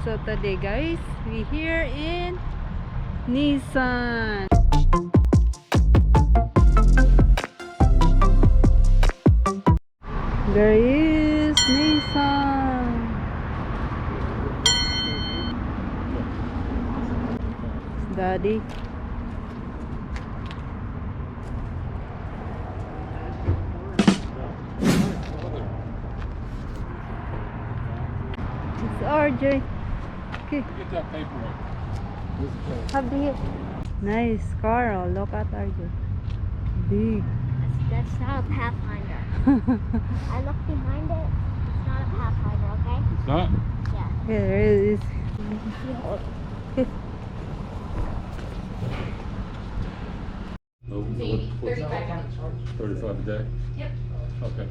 So today guys, we here in Nissan. There is Nissan. Daddy. It's RJ. Okay. Get that paperwork. Have the nice car. Oh, look at RJ. Big. That's not a Pathfinder. I looked behind it. It's not a Pathfinder, okay? It's not? Yeah. Yeah, there it is. Okay. No, what's 35 a day? Yep. Okay.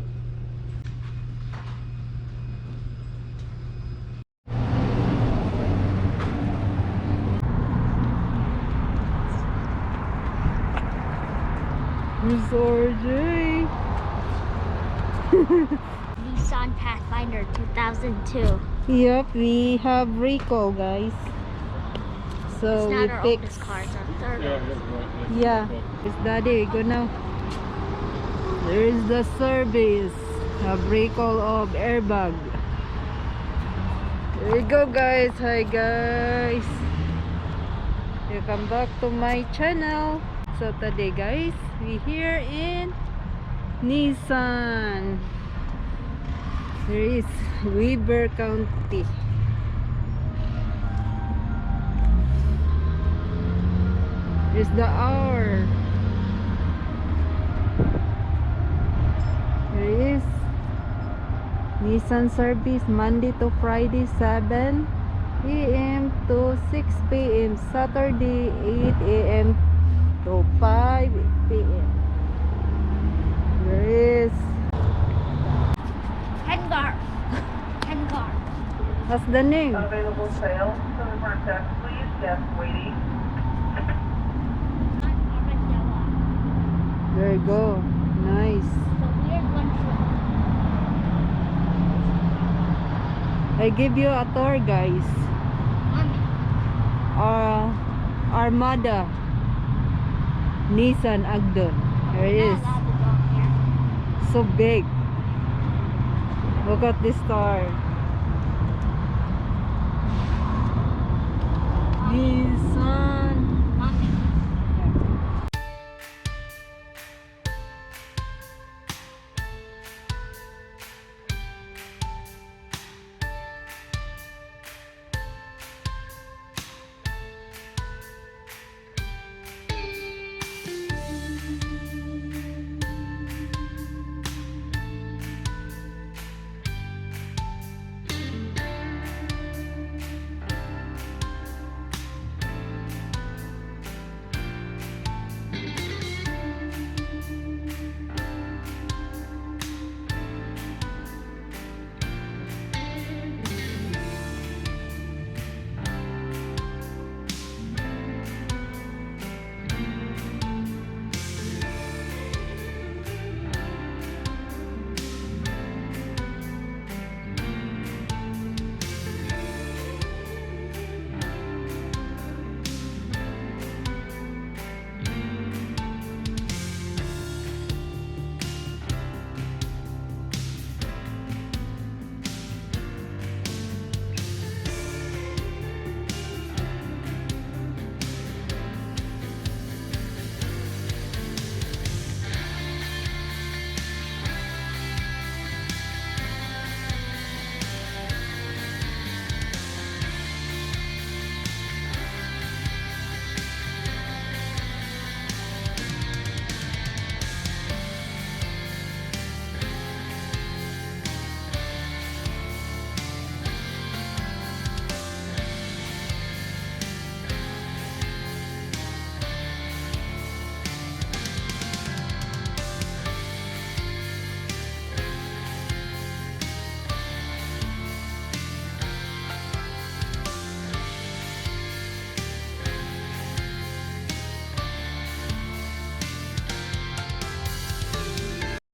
Here's RJ. Nissan Pathfinder 2002. Yep, we have recall, guys. So It's not we our fix. oldest car, it's our third Yeah, oldest. right. Yeah, it's Daddy. Go now. There is the service. Have recall of airbag. There we go, guys. Hi, guys. Welcome back to my channel. So today, guys, we here in Nissan. There is Weber County. Here's the hour. There is Nissan service Monday to Friday 7 a.m. to 6 p.m. Saturday 8 a.m. to 5 p.m. There is Hengar. Hengar. what's the name? Available sale. Silver text, please. Guest waiting. There you go. Nice. The weird one from I give you a tour, guys. Mommy. Armada Nissan Agdon. There it is. Not allowed to go here. So big. Look at this car. Nissan. Mommy.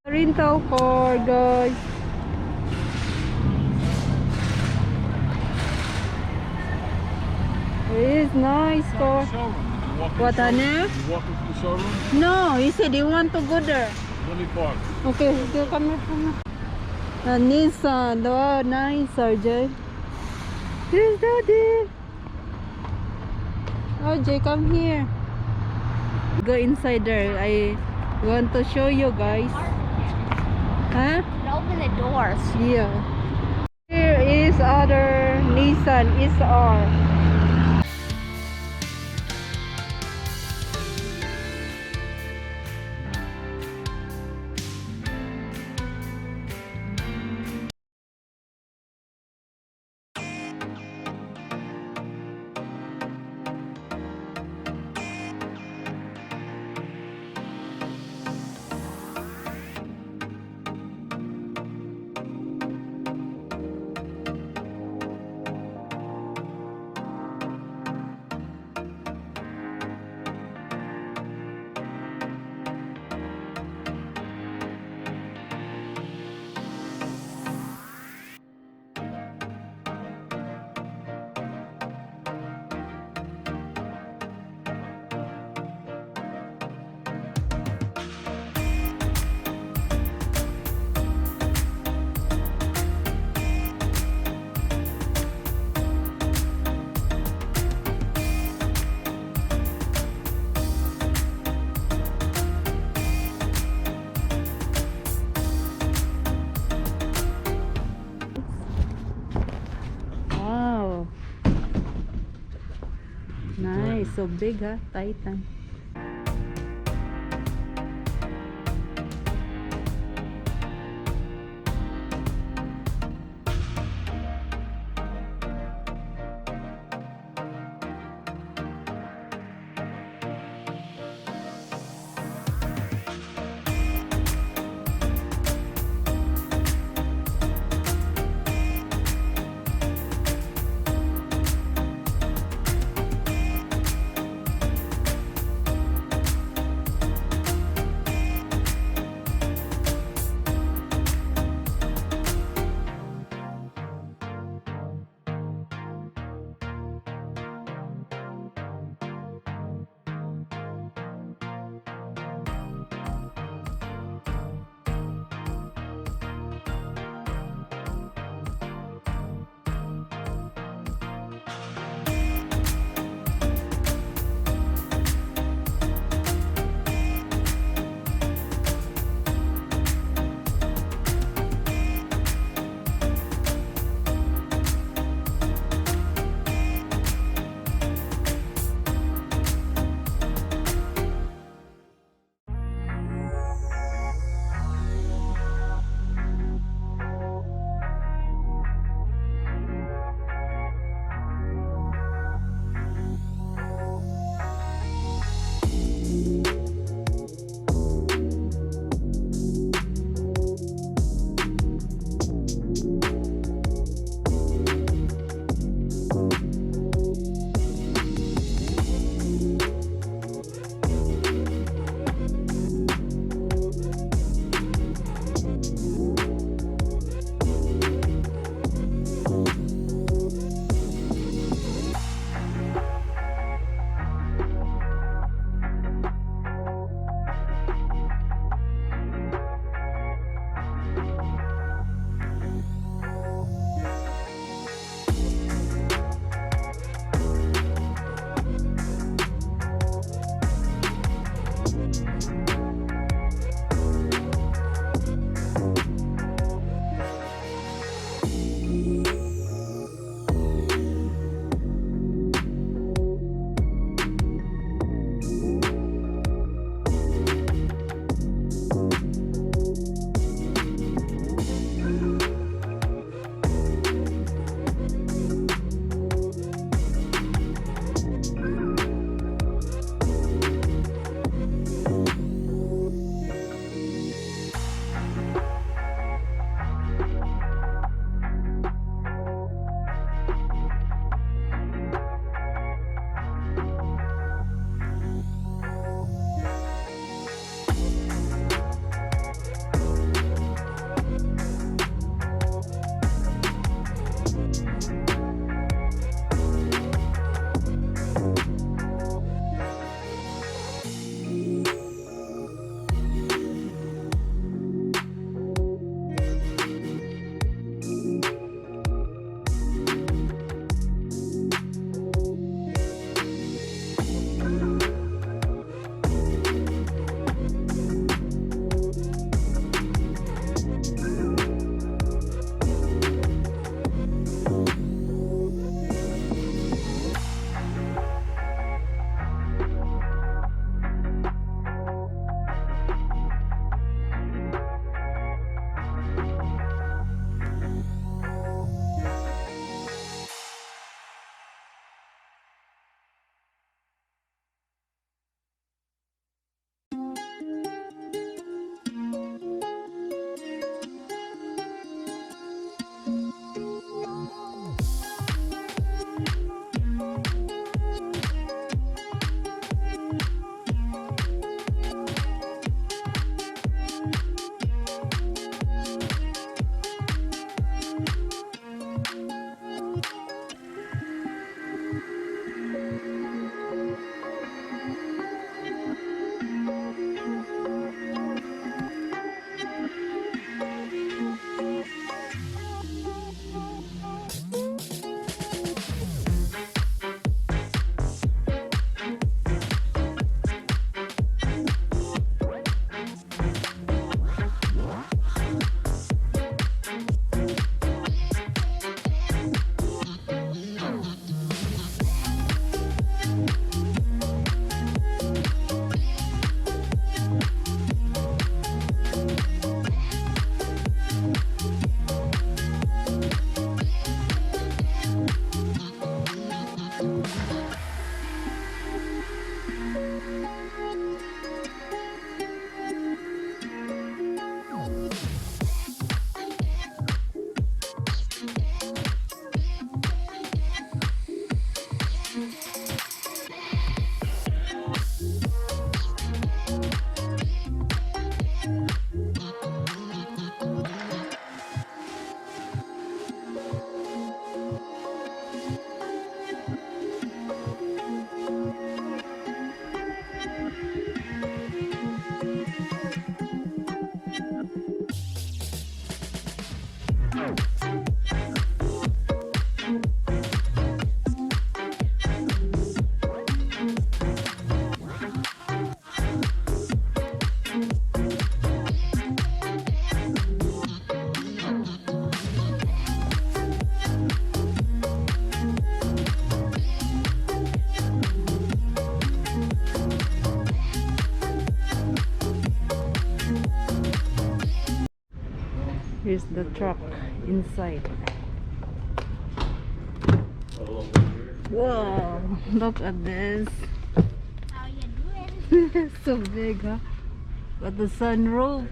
Rental car, guys. It is nice car. Showroom. You walk What, Anna? You walking to the showroom? No, he said he want to go there. Let me park. Okay, go come here. Nissan. Oh, nice, RJ. Here's Daddy. RJ, come here. Go inside there. I want to show you guys. Huh? Open the doors. Yeah. Here is other Nissan SR. Wow. Nice. So big, huh? Titan. Here's the truck inside. Wow, look at this. How you doing? So big, huh? Got the sunroof.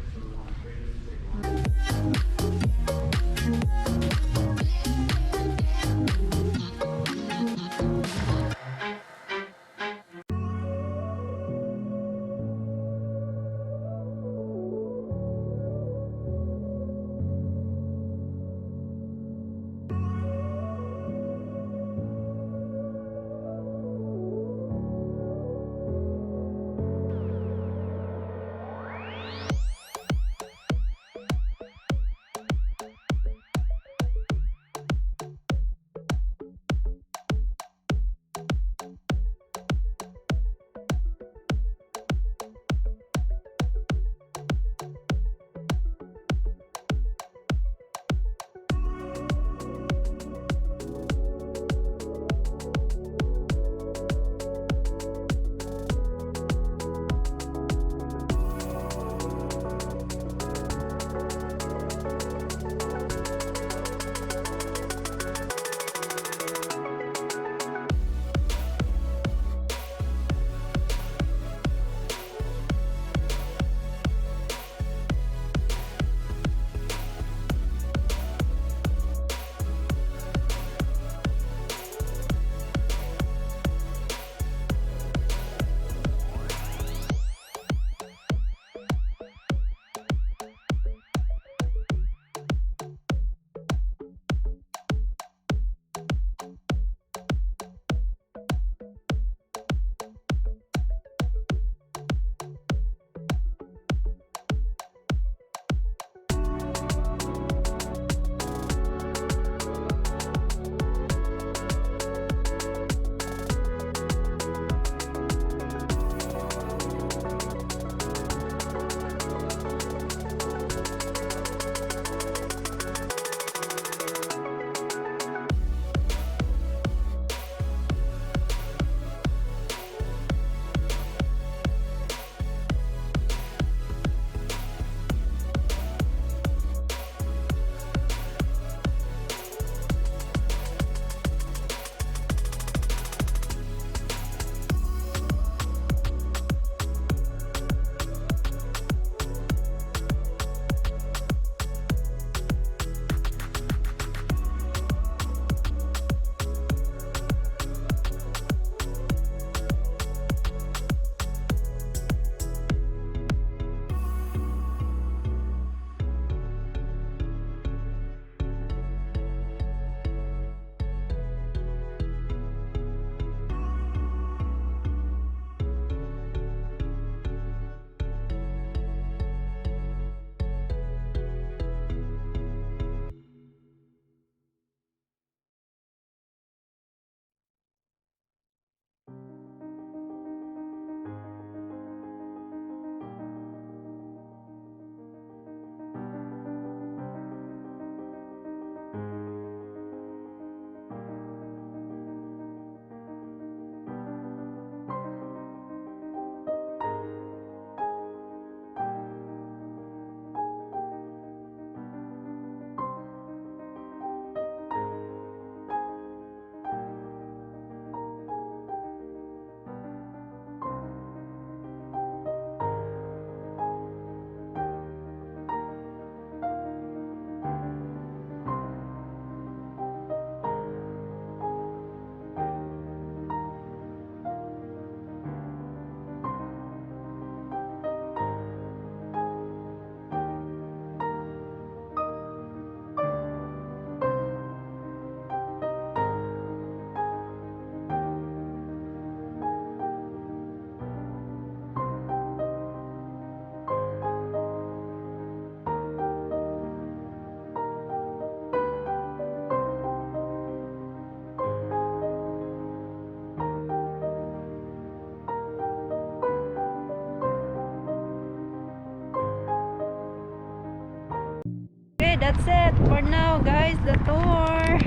That's it for now, guys. The tour.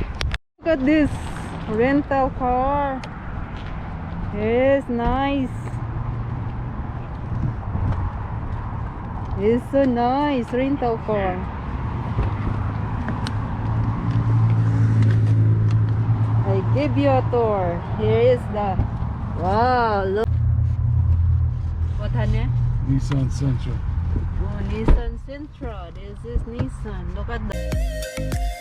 Look at this rental car. It's nice. It's so nice rental car. Review tour. Here is the wow. Look. What honey? Nissan Sentra. Oh, Nissan Sentra. This is Nissan. Look at that.